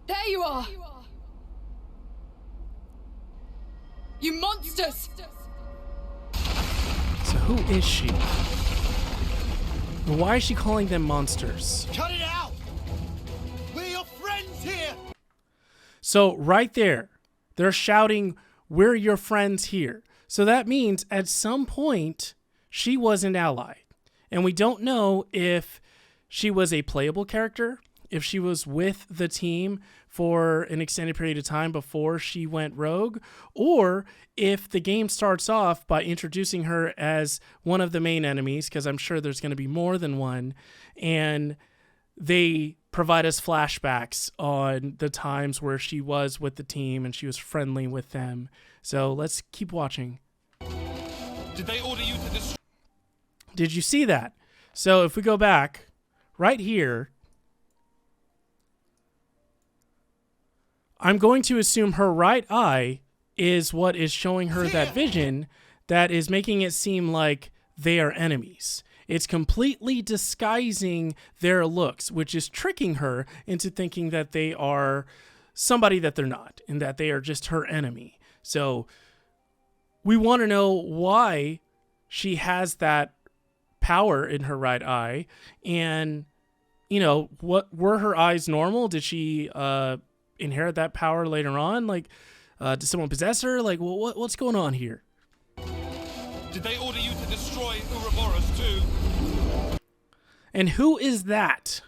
There you are! You monsters! So who is she? Why is she calling them monsters? Cut it out! We're your friends here! So right there, they're shouting, "We're your friends here." So that means at some point, she was an ally. And we don't know if she was a playable character, if she was with the team for an extended period of time before she went rogue, or if the game starts off by introducing her as one of the main enemies, because I'm sure there's going to be more than one, and they provide us flashbacks on the times where she was with the team and she was friendly with them. So let's keep watching. Did they order you to destroy? Did you see that? So if we go back right here, I'm going to assume her right eye is what is showing her that vision that is making it seem like they are enemies. It's completely disguising their looks, which is tricking her into thinking that they are somebody that they're not and that they are just her enemy. So we want to know why she has that power in her right eye, and what were her eyes normal? Did she inherit that power later on? Like, did someone possess her? Like, what's going on here? Did they order you to destroy Ouroboros too? And who is that?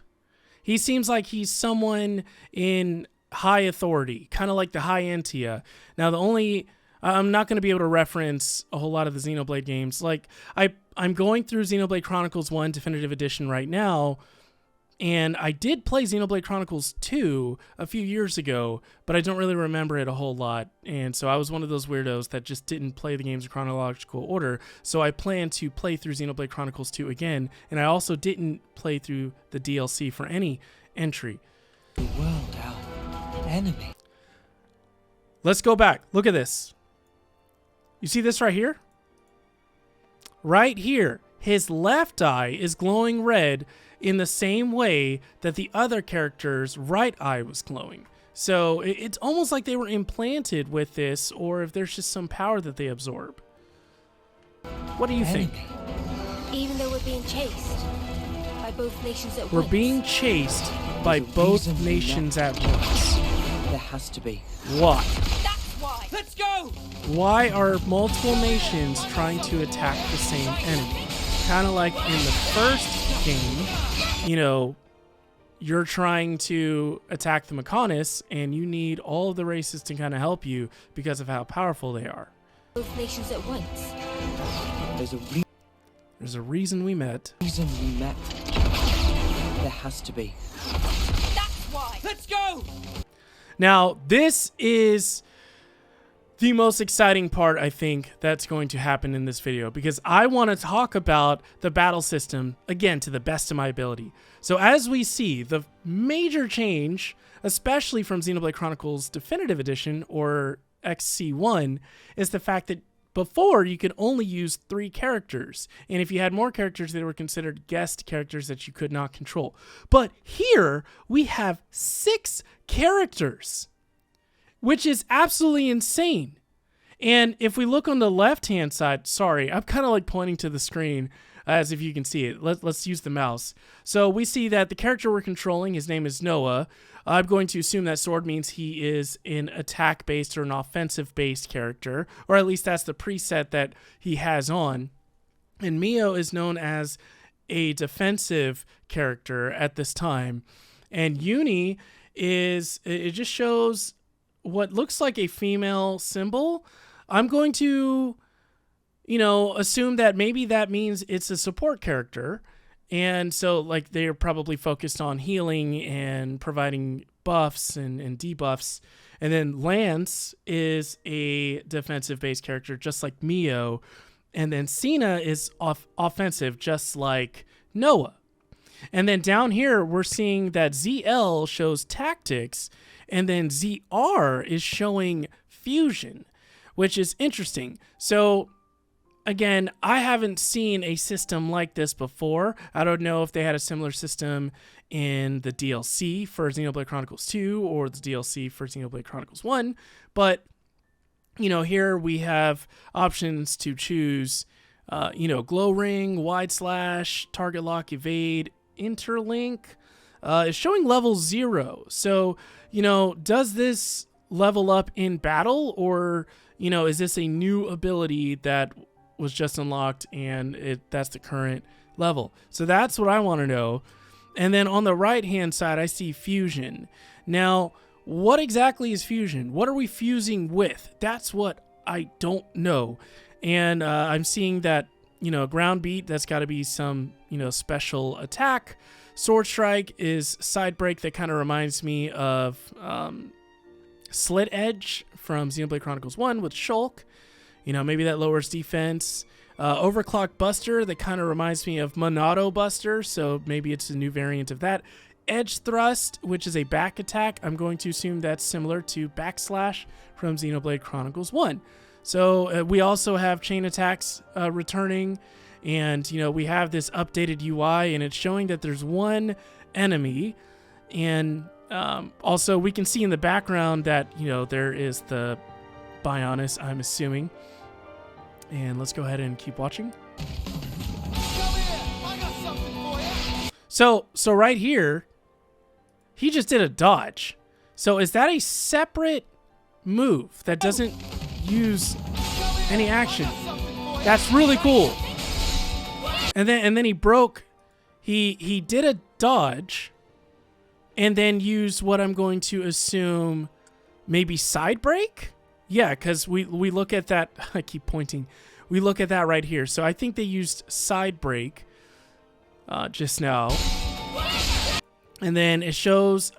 He seems like he's someone in high authority, kind of like the High Entia. Now, I'm not going to be able to reference a whole lot of the Xenoblade games. Like, I'm going through Xenoblade Chronicles 1 Definitive Edition right now, and I did play Xenoblade Chronicles 2 a few years ago, but I don't really remember it a whole lot. And so I was one of those weirdos that just didn't play the games in chronological order. So I plan to play through Xenoblade Chronicles 2 again, and I also didn't play through the DLC for any entry. The world, our enemy. Let's go back. Look at this. You see this right here? Right here, his left eye is glowing red in the same way that the other character's right eye was glowing. So it's almost like they were implanted with this, or if there's just some power that they absorb. What do you think? Even though we're being chased by both nations at once. We're being chased by both nations at once. There has to be. Why? That's why! Let's go! Why are multiple nations trying to attack the same enemy? Kind of like in the first game, you're trying to attack the Mechonis, and you need all of the races to kind of help you because of how powerful they are. Both nations at once. There's a reason we met. There has to be. That's why! Let's go! Now, this is the most exciting part, I think, that's going to happen in this video, because I want to talk about the battle system, again, to the best of my ability. So as we see, the major change, especially from Xenoblade Chronicles Definitive Edition, or XC1, is the fact that before you could only use 3 characters, and if you had more characters, they were considered guest characters that you could not control. But here, we have 6 characters, which is absolutely insane. And if we look on the left-hand side, sorry, I'm kind of like pointing to the screen as if you can see it. Let's use the mouse. So we see that the character we're controlling, his name is Noah. I'm going to assume that sword means he is an attack-based or an offensive-based character, or at least that's the preset that he has on. And Mio is known as a defensive character at this time. And Uni it just shows what looks like a female symbol. I'm going to, assume that maybe that means it's a support character. And so, like, they're probably focused on healing and providing buffs and debuffs. And then Lance is a defensive-based character, just like Mio. And then Cena is offensive, just like Noah. And then down here, we're seeing that ZL shows tactics, and then ZR is showing fusion, which is interesting. So again, I haven't seen a system like this before. I don't know if they had a similar system in the DLC for Xenoblade Chronicles 2 or the DLC for Xenoblade Chronicles 1, but here we have options to choose, glow ring, wide slash, target lock, evade, interlink. It's showing level 0. So, does this level up in battle, or, is this a new ability that was just unlocked and that's the current level? So that's what I want to know. And then on the right-hand side, I see fusion. Now, what exactly is fusion? What are we fusing with? That's what I don't know. And I'm seeing that, ground beat, that's got to be some, special attack. Sword strike is side break. That kind of reminds me of slit edge from Xenoblade Chronicles 1 with Shulk. Maybe that lowers defense. Overclock buster, that kind of reminds me of Monado buster, so maybe it's a new variant of that. Edge thrust, which is a back attack. I'm going to assume that's similar to backslash from Xenoblade Chronicles 1. So we also have chain attacks returning, and we have this updated UI, and it's showing that there's one enemy, and also we can see in the background that there is the Bionis, I'm assuming. And let's go ahead and keep watching. So right here, he just did a dodge. So is that a separate move that doesn't use any action? That's really cool. And then he broke. He did a dodge, and then used what I'm going to assume maybe side break. Yeah, because we look at that. I keep pointing. We look at that right here. So I think they used side break just now. And then it shows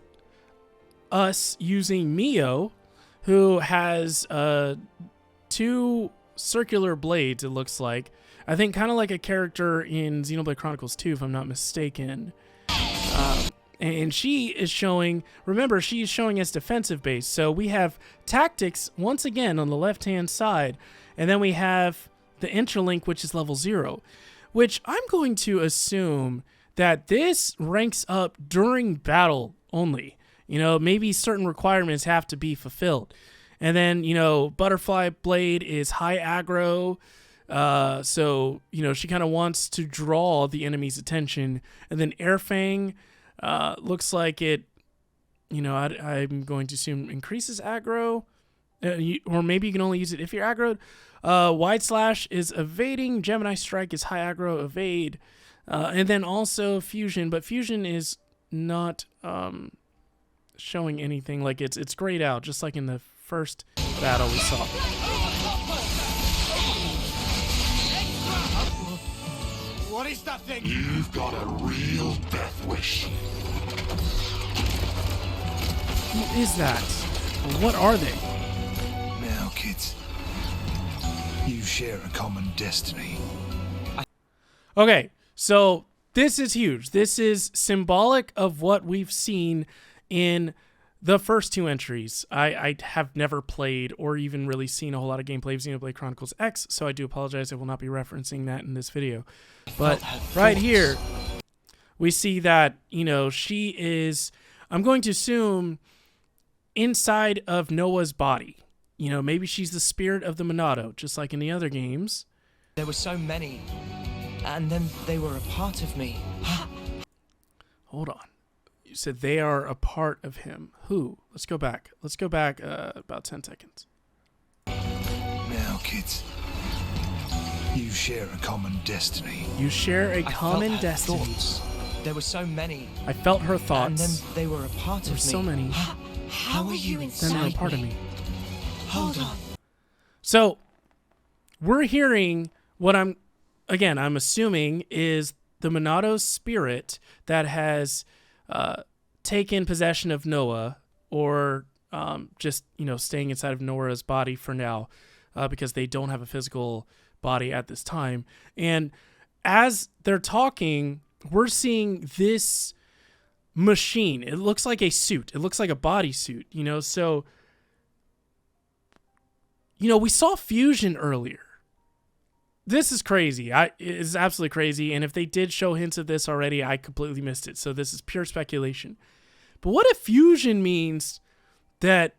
us using Mio, who has 2 circular blades, it looks like. I think kind of like a character in Xenoblade Chronicles 2, if I'm not mistaken. And she is showing, remember, she is showing us defensive base. So we have tactics, once again, on the left-hand side. And then we have the interlink, which is level 0. Which I'm going to assume that this ranks up during battle only. Maybe certain requirements have to be fulfilled. And then, Butterfly Blade is high aggro. So, she kind of wants to draw the enemy's attention. And then Air Fang looks like it, I'm going to assume increases aggro. Or maybe you can only use it if you're aggroed. Wide Slash is evading. Gemini Strike is high aggro, evade. And then also Fusion. But Fusion is not showing anything. Like it's grayed out, just like in the first battle we saw. What is that thing? You've got a real death wish. What is that? What are they? Now, kids, you share a common destiny. Okay, so this is huge. This is symbolic of what we've seen in the first 2 entries. I have never played or even really seen a whole lot of gameplay of Xenoblade Chronicles X, so I do apologize. I will not be referencing that in this video. But right here, we see that, she is, I'm going to assume, inside of Noah's body. Maybe she's the spirit of the Monado, just like in the other games. There were so many, and then they were a part of me. Hold on. You said they are a part of him. Who? Let's go back. Let's go back about 10 seconds. Now, kids, you share a common destiny. You share a common destiny. Thoughts. There were so many. I felt her thoughts. And then they were a part There were of me. so many. How are you Then inside they're a part of me. Hold on. So, we're hearing what I'm assuming is the Monado's spirit that has taken possession of Noah, or just, staying inside of Noah's body for now, because they don't have a physical body at this time. And as they're talking, we're seeing this machine. It looks like a suit. It looks like a bodysuit, so, we saw fusion earlier. this is crazy. It's absolutely crazy. And if they did show hints of this already, I completely missed it. So this is pure speculation. But what if fusion means that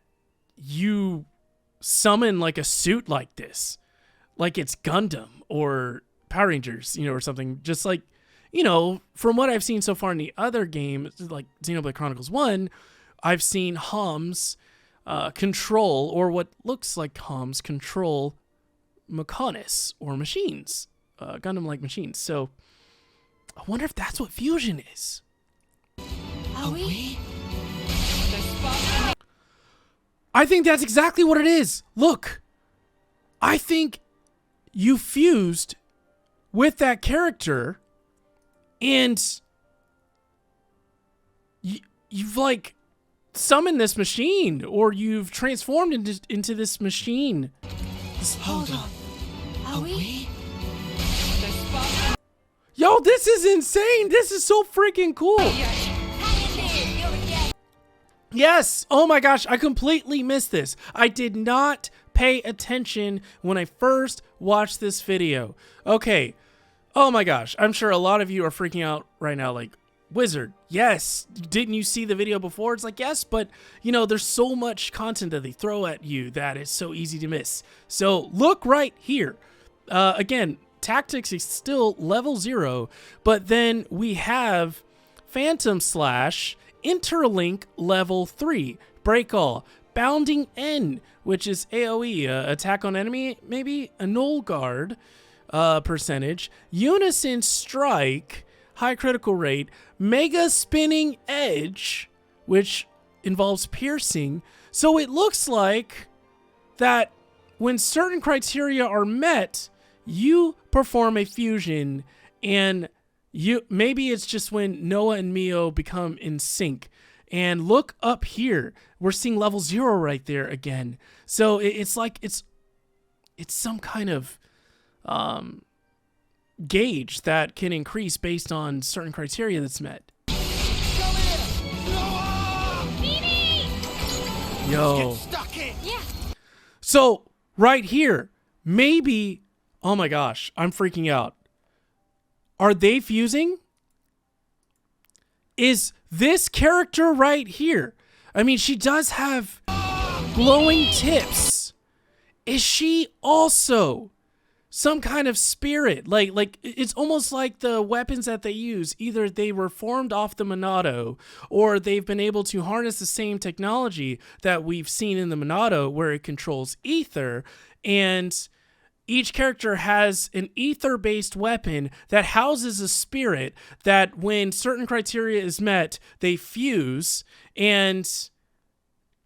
you summon like a suit like this, like it's Gundam or Power Rangers, you know, or something, just like, you know, from what I've seen so far in the other game, like Xenoblade Chronicles 1, I've seen Hums control, or what looks like Hums control Mechonis or machines, Gundam-like machines. So I wonder if that's what fusion is. Are we? I think that's exactly what it is. Look, I think you fused with that character and you've like summoned this machine, or you've transformed into this machine. Hold on. Are we? Yo, this is insane. This is so freaking cool. Yes. Oh my gosh, I completely missed this. I did not pay attention when I first watched this video. Okay. Oh my gosh, I'm sure a lot of you are freaking out right now like, Wizard, yes, didn't you see the video before? It's like, yes, but you know, there's so much content that they throw at you that it's so easy to miss. So look right here. Again, Tactics is still level 0, but then we have Phantom Slash, Interlink level 3, Break All, Bounding N, which is AoE, attack on enemy, maybe a null guard percentage, Unison Strike, high critical rate, Mega Spinning Edge, which involves piercing. So it looks like that when certain criteria are met, you perform a fusion, and maybe it's just when Noah and Mio become in sync. And look up here, we're seeing level 0 right there again. So it's like it's some kind of gauge that can increase based on certain criteria that's met. Yo. Yeah. So right here, maybe, oh my gosh, I'm freaking out. Are they fusing? Is this character right here? I mean, she does have glowing tips. Is she also some kind of spirit? Like it's almost like the weapons that they use. Either they were formed off the Monado, or they've been able to harness the same technology that we've seen in the Monado, where it controls ether, and each character has an ether-based weapon that houses a spirit that when certain criteria is met, they fuse and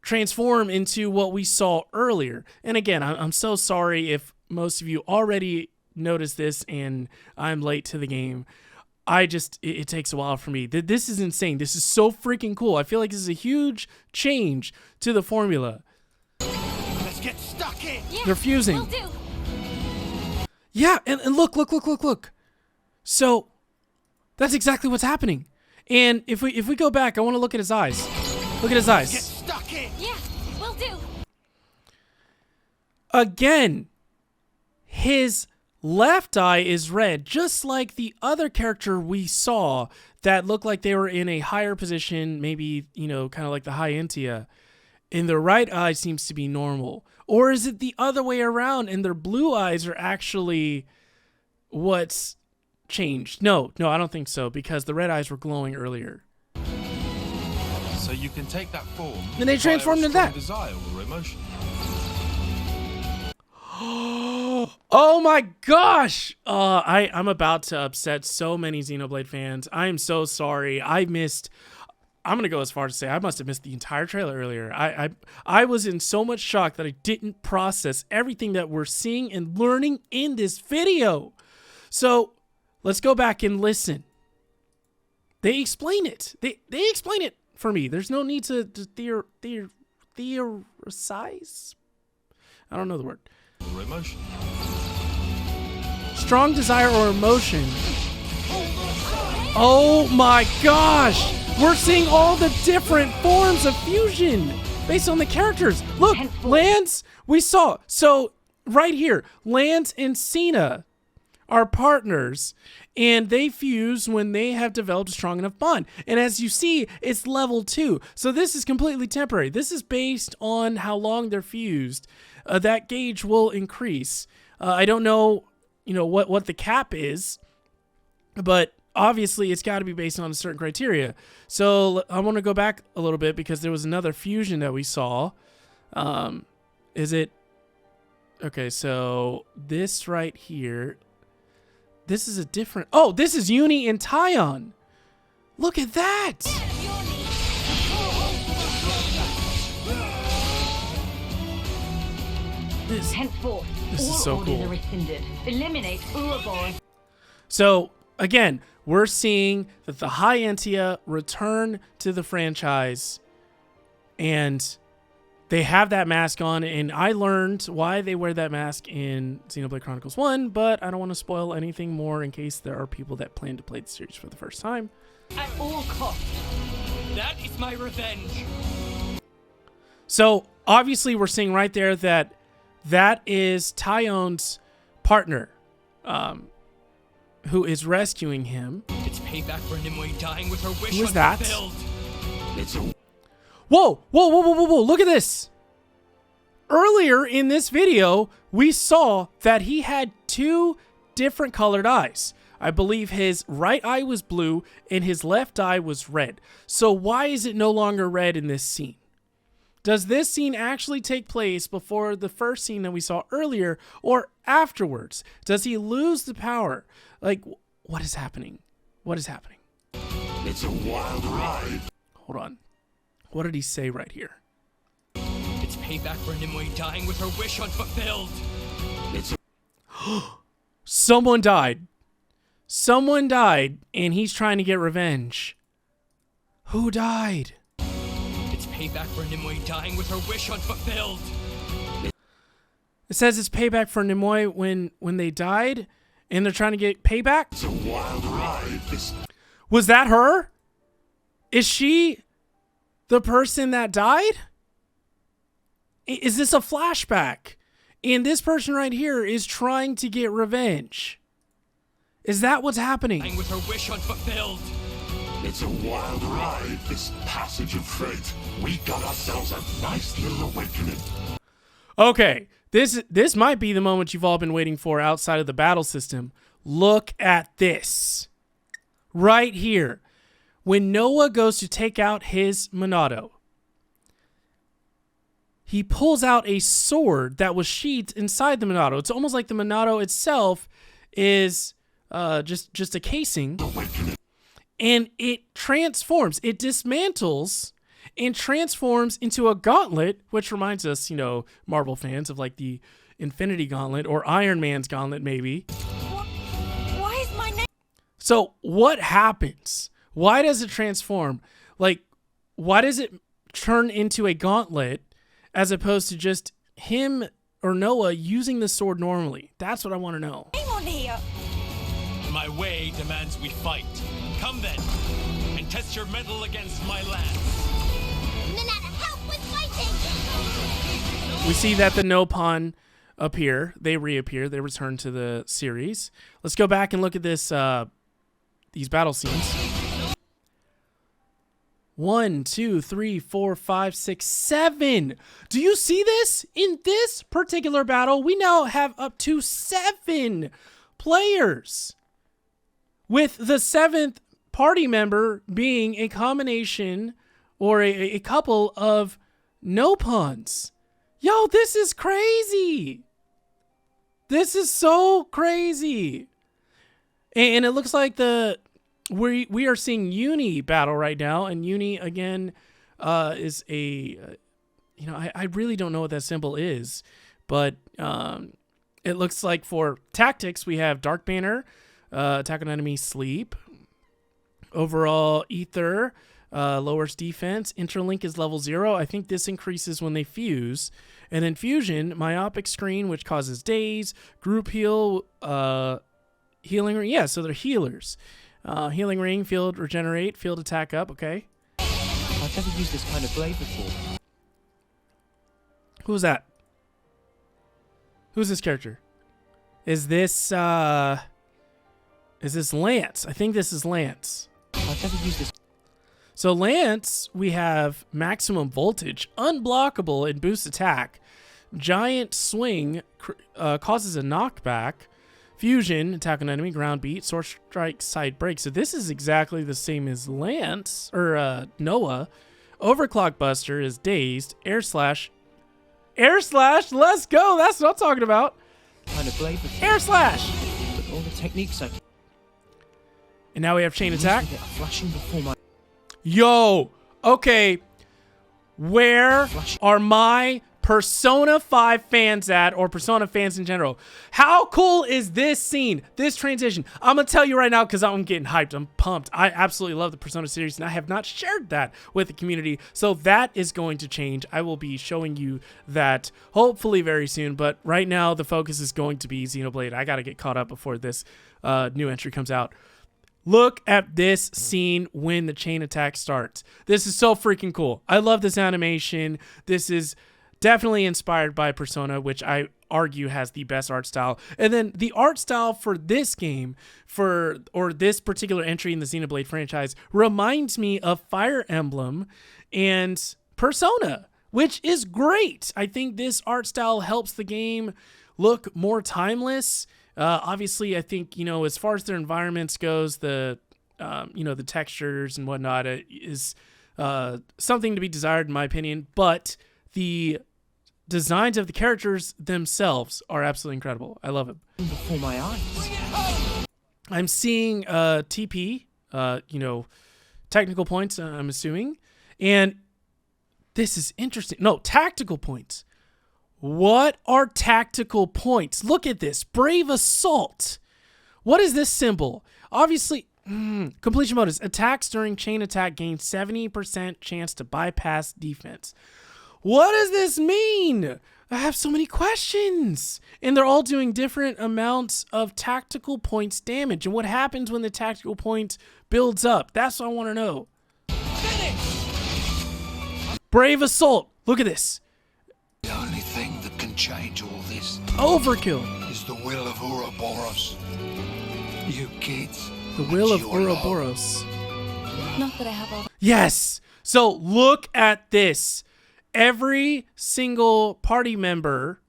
transform into what we saw earlier. And again, I'm so sorry if most of you already noticed this and I'm late to the game. It takes a while for me. This is insane. This is so freaking cool. I feel like this is a huge change to the formula. Let's get stuck in. Yeah. They're fusing. Will do. Yeah, and look. So that's exactly what's happening. And if we go back, I want to look at his eyes. Look at his eyes. Get stuck in. Yeah. Will do. Again, his left eye is red, just like the other character we saw that looked like they were in a higher position, maybe, you know, kind of like the High Entia. And their right eye seems to be normal. Or is it the other way around and their blue eyes are actually what's changed? No, I don't think so, because the red eyes were glowing earlier. So you can take that form. Then they transformed into that. Desire or emotion. Oh my gosh! I'm about to upset so many Xenoblade fans. I'm so sorry. I'm gonna go as far as to say I must have missed the entire trailer earlier. I was in so much shock that I didn't process everything that we're seeing and learning in this video. So let's go back and listen. They explain it. They explain it for me. There's no need to theorize. I don't know the word. Or emotion. Strong desire or emotion. Oh my gosh! We're seeing all the different forms of fusion based on the characters. Look, Lance, we saw. So right here, Lance and Cena are partners, and they fuse when they have developed a strong enough bond. And as you see, it's level 2. So this is completely temporary. This is based on how long they're fused. That gauge will increase. I don't know, what the cap is, but obviously it's got to be based on a certain criteria. So I want to go back a little bit because there was another fusion that we saw. Is it? Okay, so this right here, this is a different, oh, this is Uni and Tyon. Look at that. Henceforth, this is all so orders cool. are rescinded. Eliminate Ouroboros. So again, we're seeing that the High Entia return to the franchise, and they have that mask on, and I learned why they wear that mask in Xenoblade Chronicles 1, but I don't want to spoil anything more in case there are people that plan to play the series for the first time. At all costs. That is my revenge. So obviously we're seeing right there that that is Tyon's partner, who is rescuing him. It's payback for Nimue dying with her wish Who is that? unfulfilled. It's a Whoa, whoa, whoa, whoa, whoa, whoa, look at this. Earlier in this video, we saw that he had 2 different colored eyes. I believe his right eye was blue and his left eye was red. So why is it no longer red in this scene? Does this scene actually take place before the first scene that we saw earlier or afterwards? Does he lose the power? Like, what is happening? What is happening? It's a wild ride. Hold on. What did he say right here? It's payback for Nimue dying with her wish unfulfilled. It's a Someone died. Someone died, and he's trying to get revenge. Who died? It's payback for Nimue dying with her wish unfulfilled. It says it's payback for Nimue when they died, and they're trying to get payback. it's a wild ride. Was that her? Is she the person that died? Is this a flashback? And this person right here is trying to get revenge. Is that what's happening? Dying with her wish unfulfilled. It's a wild ride. This passage of fate. We got ourselves a nice little awakening. Okay, this might be the moment you've all been waiting for outside of the battle system. Look at this. Right here. When Noah goes to take out his Monado, he pulls out a sword that was sheathed inside the Monado. It's almost like the Monado itself is just a casing. And it transforms. It dismantles and transforms into a gauntlet, which reminds us, Marvel fans, of like the Infinity Gauntlet or Iron Man's Gauntlet, maybe. Why is my name? So what happens? Why does it transform? Like, why does it turn into a gauntlet as opposed to just him or Noah using the sword normally? That's what I want to know. Name on here? My way demands we fight. Come then, and test your mettle against my lance. Minetta, help with fighting! We see that the Nopon appear. They reappear. They return to the series. Let's go back and look at this. These battle scenes. 1, 2, 3, 4, 5, 6, 7. Do you see this? In this particular battle, we now have up to 7 players, with the 7th party member being a combination or a couple of Nopons. Yo, this is crazy. This is so crazy. And it looks like we are seeing Uni battle right now, and Uni again is a I really don't know what that symbol is, but it looks like for tactics we have Dark Banner, attack on enemy, sleep, overall ether, lowers defense, interlink is level 0. I think this increases when they fuse, and then fusion, myopic screen, which causes daze, group heal, healing ring. Yeah, so they're healers. Healing ring, field regenerate, field attack up. Okay. I've never used this kind of blade before. Who's that? Who's this character? Is this Is this Lance? I think this is Lance. I've never used this. So Lance, we have maximum voltage, unblockable and boost attack, giant swing, causes a knockback, fusion, attack on enemy, ground beat, sword strike, side break. So this is exactly the same as Lance, or Noah. Overclock buster is dazed, air slash, let's go, that's what I'm talking about. Kind of blade before, Air slash. but all the techniques I And now we have chain attack. used with it are flashing before my Yo, okay, where are my Persona 5 fans at, or Persona fans in general? How cool is this scene, this transition? I'm gonna tell you right now because I'm getting hyped. I'm pumped. I absolutely love the Persona series, and I have not shared that with the community, so that is going to change. I will be showing you that hopefully very soon, but right now the focus is going to be Xenoblade. I gotta get caught up before this new entry comes out. Look at this scene when the chain attack starts. This is so freaking cool. I love this animation. This is definitely inspired by Persona, which I argue has the best art style. And then the art style for this game, or this particular entry in the Xenoblade franchise, reminds me of Fire Emblem and Persona, which is great. I think this art style helps the game look more timeless. Obviously, I think, as far as their environments goes, the textures and whatnot is something to be desired in my opinion, but the designs of the characters themselves are absolutely incredible. I love it. before my eyes. I'm seeing TP, technical points, I'm assuming, and this is interesting. No, tactical points. What are tactical points? Look at this. Brave Assault. What is this symbol? Obviously, completion mode is attacks during chain attack gain 70% chance to bypass defense. What does this mean? I have so many questions. And they're all doing different amounts of tactical points damage. And what happens when the tactical point builds up? That's what I want to know. Brave Assault. Look at this. The only thing that can change all this Overkill. is the will of Ouroboros. You kids. The will of it's your love. Ouroboros. Not that I have all Yes. So look at this. Every single party member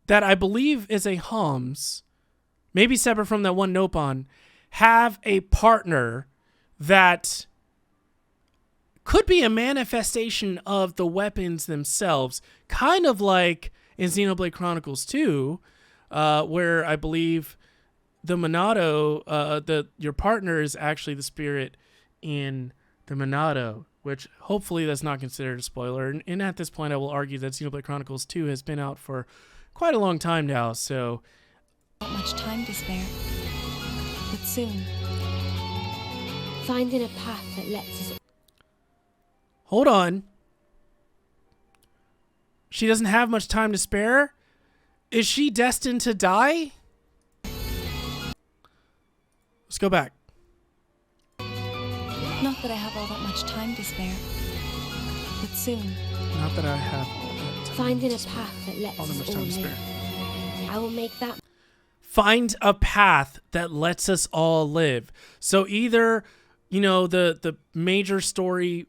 that I believe is a Homs, maybe separate from that one Nopon, have a partner that could be a manifestation of the weapons themselves, kind of like in Xenoblade Chronicles 2, where I believe the Monado, your partner is actually the spirit in the Monado, which hopefully that's not considered a spoiler. And at this point, I will argue that Xenoblade Chronicles 2 has been out for quite a long time now, so... Not much time to spare, but soon. finding a path that lets us. Hold on. She doesn't have much time to spare? Is she destined to die? Let's go back. Not that I have all that much time to spare, but soon. Not that I have all that time Finding to a spare. path that lets All that us much all time to live. spare. I will make that. Find a path that lets us all live. So either, you know, the major story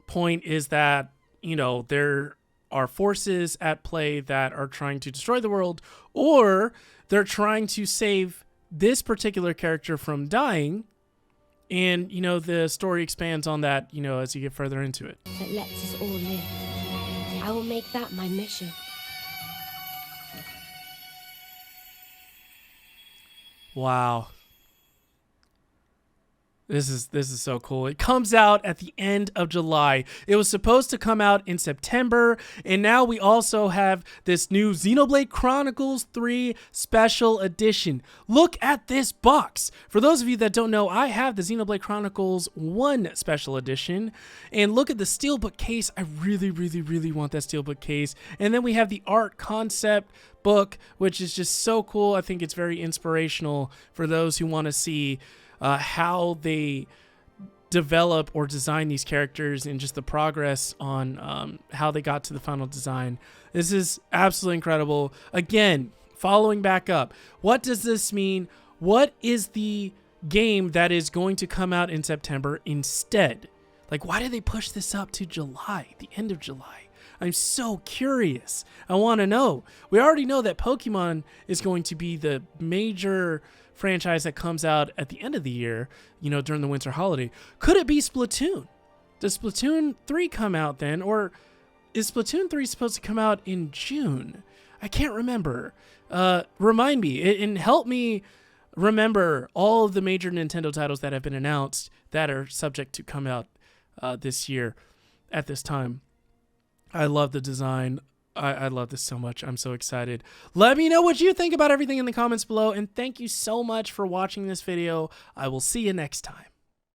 point is that, you know, there are forces at play that are trying to destroy the world, or they're trying to save this particular character from dying. And, you know, the story expands on that, you know, as you get further into it. That lets us all live. I will make that my mission. Wow. This is so cool. It comes out at the end of July. It was supposed to come out in September, and now we also have this new Xenoblade Chronicles 3 Special Edition. Look at this box. For those of you that don't know, I have the Xenoblade Chronicles 1 Special Edition, and look at the steelbook case. I really, really, really want that steelbook case. And then we have the art concept book, which is just so cool. I think it's very inspirational for those who want to see how they develop or design these characters and just the progress on how they got to the final design. This is absolutely incredible. Again, following back up, what does this mean? what is the game that is going to come out in September instead? Like, why did they push this up to July, the end of July? I'm so curious. I want to know. We already know that Pokemon is going to be the major franchise that comes out at the end of the year, you know, during the winter holiday. Could it be Splatoon? Does Splatoon 3 come out then? Or is Splatoon 3 supposed to come out in June? I can't remember. Remind me and help me remember all of the major Nintendo titles that have been announced that are subject to come out this year at this time. I love the design. I love this so much. I'm so excited. Let me know what you think about everything in the comments below. And thank you so much for watching this video. I will see you next time.